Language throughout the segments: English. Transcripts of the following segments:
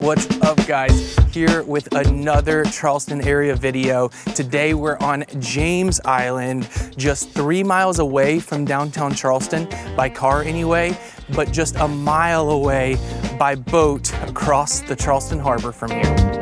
What's up, guys? Here with another Charleston area video. Today we're on James Island, just 3 miles away from downtown Charleston, by car anyway, but just a mile away by boat across the Charleston Harbor from here.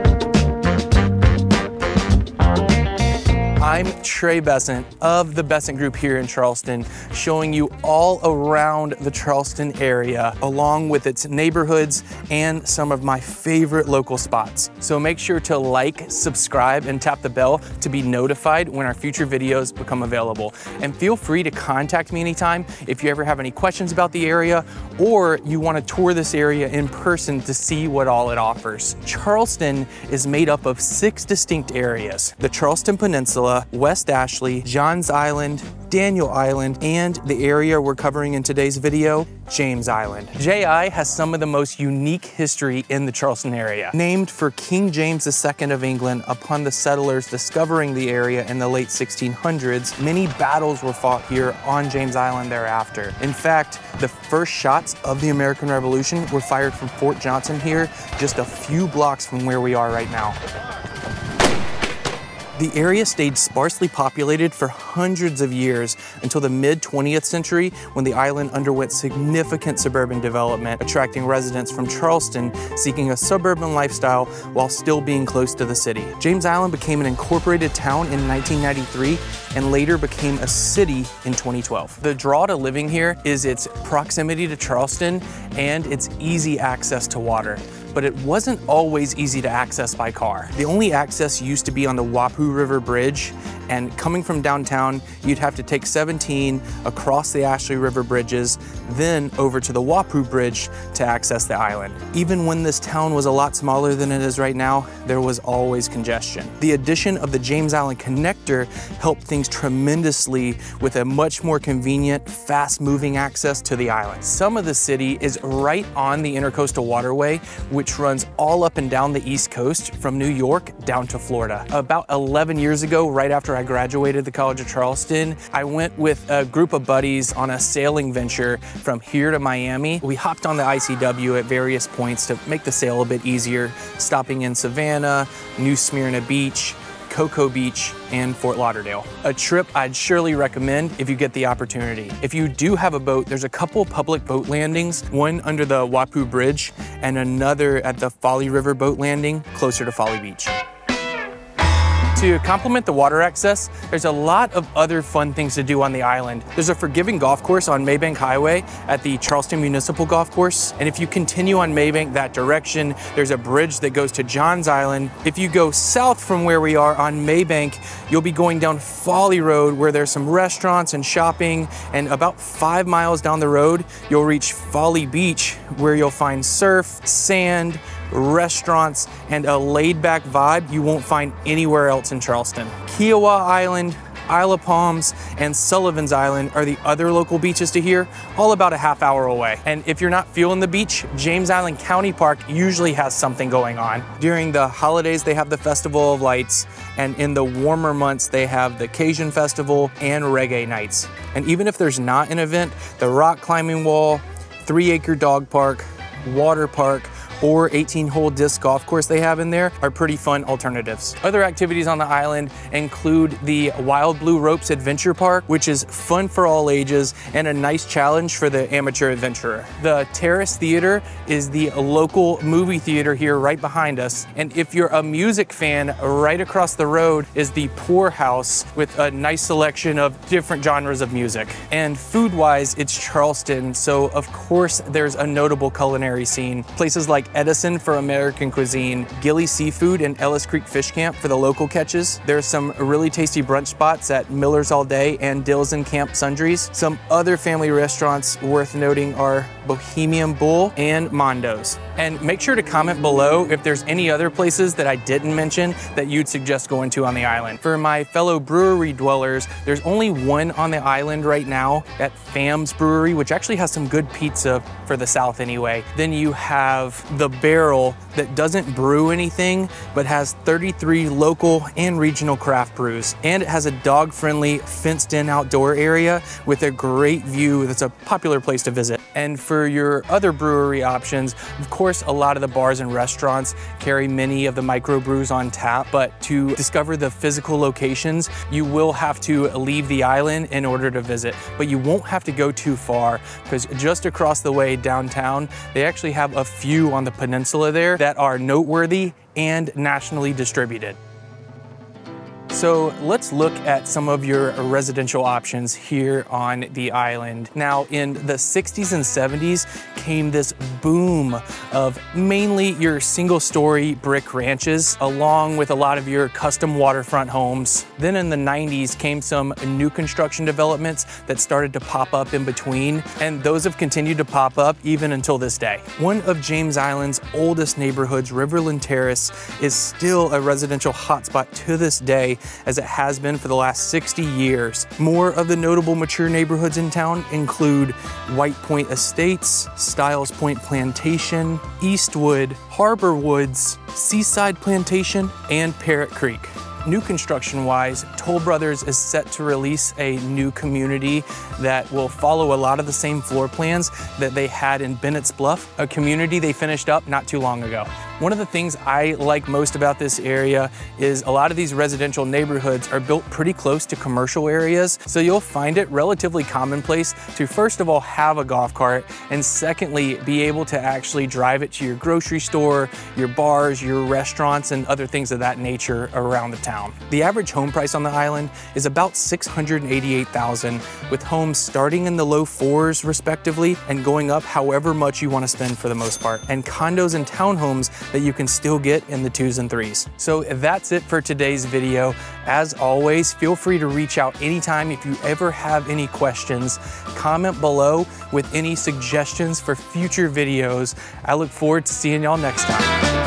I'm Trey Besant of the Besant Group here in Charleston, showing you all around the Charleston area, along with its neighborhoods and some of my favorite local spots. So make sure to like, subscribe, and tap the bell to be notified when our future videos become available. And feel free to contact me anytime if you ever have any questions about the area or you want to tour this area in person to see what all it offers. Charleston is made up of 6 distinct areas: the Charleston Peninsula, West Ashley, Johns Island, Daniel Island, and the area we're covering in today's video, James Island. JI has some of the most unique history in the Charleston area. Named for King James II of England upon the settlers discovering the area in the late 1600s, many battles were fought here on James Island thereafter. In fact, the first shots of the American Revolution were fired from Fort Johnson here, just a few blocks from where we are right now. The area stayed sparsely populated for hundreds of years until the mid-20th century, when the island underwent significant suburban development, attracting residents from Charleston seeking a suburban lifestyle while still being close to the city. James Island became an incorporated town in 1993 and later became a city in 2012. The draw to living here is its proximity to Charleston and its easy access to water. But it wasn't always easy to access by car. The only access used to be on the Wapoo River Bridge, and coming from downtown, you'd have to take 17 across the Ashley River bridges, then over to the Wapoo Bridge to access the island. Even when this town was a lot smaller than it is right now, there was always congestion. The addition of the James Island Connector helped things tremendously with a much more convenient, fast-moving access to the island. Some of the city is right on the Intercoastal Waterway, which runs all up and down the East Coast from New York down to Florida. About 11 years ago, right after I graduated the College of Charleston, I went with a group of buddies on a sailing venture from here to Miami. We hopped on the ICW at various points to make the sail a bit easier, stopping in Savannah, New Smyrna Beach, Cocoa Beach, and Fort Lauderdale. A trip I'd surely recommend if you get the opportunity. If you do have a boat, there's a couple public boat landings, one under the Wapoo Bridge and another at the Folly River boat landing closer to Folly Beach. To complement the water access, there's a lot of other fun things to do on the island. There's a forgiving golf course on Maybank Highway at the Charleston Municipal Golf Course. And if you continue on Maybank that direction, there's a bridge that goes to Johns Island. If you go south from where we are on Maybank, you'll be going down Folly Road, where there's some restaurants and shopping. And about 5 miles down the road, you'll reach Folly Beach, where you'll find surf, sand, restaurants, and a laid-back vibe you won't find anywhere else in Charleston. Kiowa Island, Isle of Palms, and Sullivan's Island are the other local beaches to here, all about a half-hour away. And if you're not feeling the beach, James Island County Park usually has something going on. During the holidays, they have the Festival of Lights, and in the warmer months, they have the Cajun Festival and reggae nights. And even if there's not an event, the rock climbing wall, 3-acre dog park, water park, or 18-hole disc golf course they have in there are pretty fun alternatives. Other activities on the island include the Wild Blue Ropes Adventure Park, which is fun for all ages and a nice challenge for the amateur adventurer. The Terrace Theater is the local movie theater here right behind us. And if you're a music fan, right across the road is the Pour House with a nice selection of different genres of music. And food-wise, it's Charleston, so of course there's a notable culinary scene. Places like Edison for American cuisine, Gilly Seafood and Ellis Creek Fish Camp for the local catches. There's some really tasty brunch spots at Miller's All Day and Dills and Camp Sundries. Some other family restaurants worth noting are Bohemian Bull and Mondo's. And make sure to comment below if there's any other places that I didn't mention that you'd suggest going to on the island. For my fellow brewery dwellers, there's only one on the island right now at Fam's Brewery, which actually has some good pizza for the South anyway. Then you have the barrel that doesn't brew anything, but has 33 local and regional craft brews. And it has a dog-friendly, fenced-in outdoor area with a great view that's a popular place to visit. And for your other brewery options, of course, a lot of the bars and restaurants carry many of the microbrews on tap, but to discover the physical locations, you will have to leave the island in order to visit. But you won't have to go too far, because just across the way downtown, they actually have a few on the peninsula there that are noteworthy and nationally distributed. So let's look at some of your residential options here on the island. Now, in the 60s and 70s came this boom of mainly your single-story brick ranches, along with a lot of your custom waterfront homes. Then in the 90s came some new construction developments that started to pop up in between, and those have continued to pop up even until this day. One of James Island's oldest neighborhoods, Riverland Terrace, is still a residential hotspot to this day, as it has been for the last 60 years. More of the notable mature neighborhoods in town include White Point Estates, Stiles Point Plantation, Eastwood, Harbor Woods, Seaside Plantation, and Parrot Creek. New construction-wise, Toll Brothers is set to release a new community that will follow a lot of the same floor plans that they had in Bennett's Bluff, a community they finished up not too long ago. One of the things I like most about this area is a lot of these residential neighborhoods are built pretty close to commercial areas, so you'll find it relatively commonplace to first of all have a golf cart, and secondly be able to actually drive it to your grocery store, your bars, your restaurants, and other things of that nature around the town. The average home price on the island is about $688,000, with homes starting in the low fours respectively and going up however much you want to spend for the most part, and condos and townhomes that you can still get in the 2s and 3s. So that's it for today's video. As always, feel free to reach out anytime if you ever have any questions. Comment below with any suggestions for future videos. I look forward to seeing y'all next time.